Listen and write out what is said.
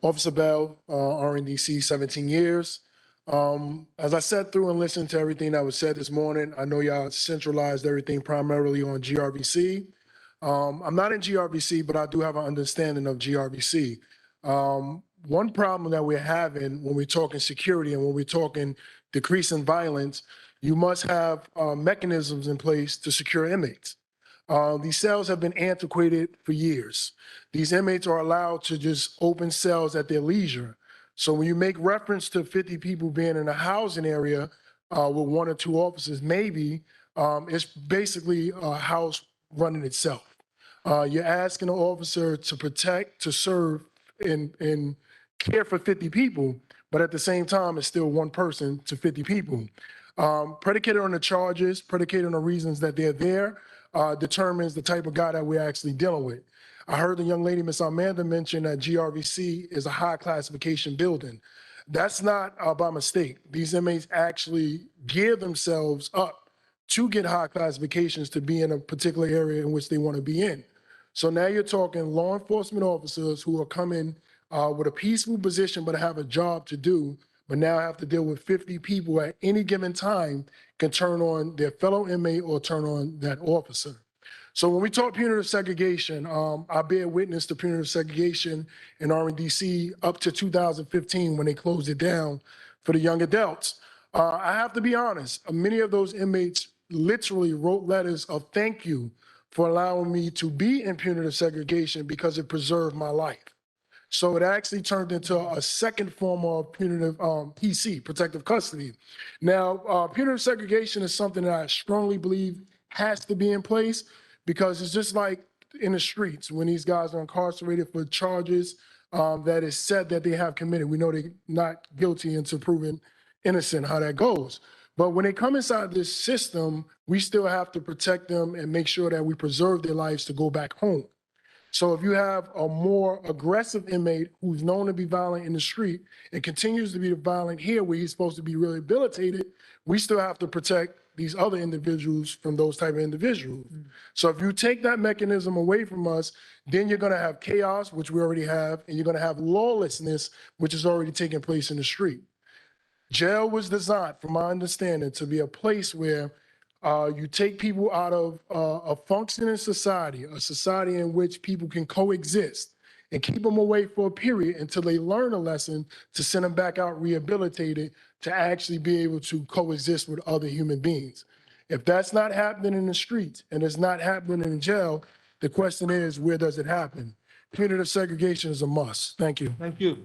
Officer Bell, RNDC, 17 years. As I sat through and listened to everything that was said this morning, I know y'all centralized everything primarily on GRVC. I'm not in GRVC, but I do have an understanding of GRVC. One problem that we're having when we're talking security and when we're talking decreasing violence, you must have mechanisms in place to secure inmates. These cells have been antiquated for years. These inmates are allowed to just open cells at their leisure. So when you make reference to 50 people being in a housing area with 1 or 2 officers, maybe it's basically a house running itself. You're asking an officer to protect, to serve, and care for 50 people, but at the same time, it's still 1 person to 50 people. Predicated on the charges, predicated on the reasons that they're there, determines the type of guy that we're actually dealing with. I heard the young lady, Miss Amanda, mention that GRVC is a high classification building. That's not by mistake. These inmates actually gear themselves up to get high classifications to be in a particular area in which they want to be in. So now you're talking law enforcement officers who are coming with a peaceful position but have a job to do, but now have to deal with 50 people at any given time, can turn on their fellow inmate or turn on that officer. So when we talk punitive segregation, I bear witness to punitive segregation in RNDC up to 2015 when they closed it down for the young adults. I have to be honest, many of those inmates literally wrote letters of thank you for allowing me to be in punitive segregation because it preserved my life. So it actually turned into a second form of punitive PC, protective custody. Now, punitive segregation is something that I strongly believe has to be in place because it's just like in the streets when these guys are incarcerated for charges that is said that they have committed. We know they're not guilty until proven innocent, how that goes. But when they come inside this system, we still have to protect them and make sure that we preserve their lives to go back home. So if you have a more aggressive inmate who's known to be violent in the street and continues to be violent here where he's supposed to be rehabilitated, we still have to protect these other individuals from those type of individuals. So if you take that mechanism away from us, then you're gonna have chaos, which we already have, and you're gonna have lawlessness, which is already taking place in the street. Jail was designed, from my understanding, to be a place where you take people out of a functioning society, a society in which people can coexist, and keep them away for a period until they learn a lesson to send them back out rehabilitated to actually be able to coexist with other human beings. If that's not happening in the streets and it's not happening in jail, the question is, where does it happen? Punitive segregation is a must. Thank you. Thank you.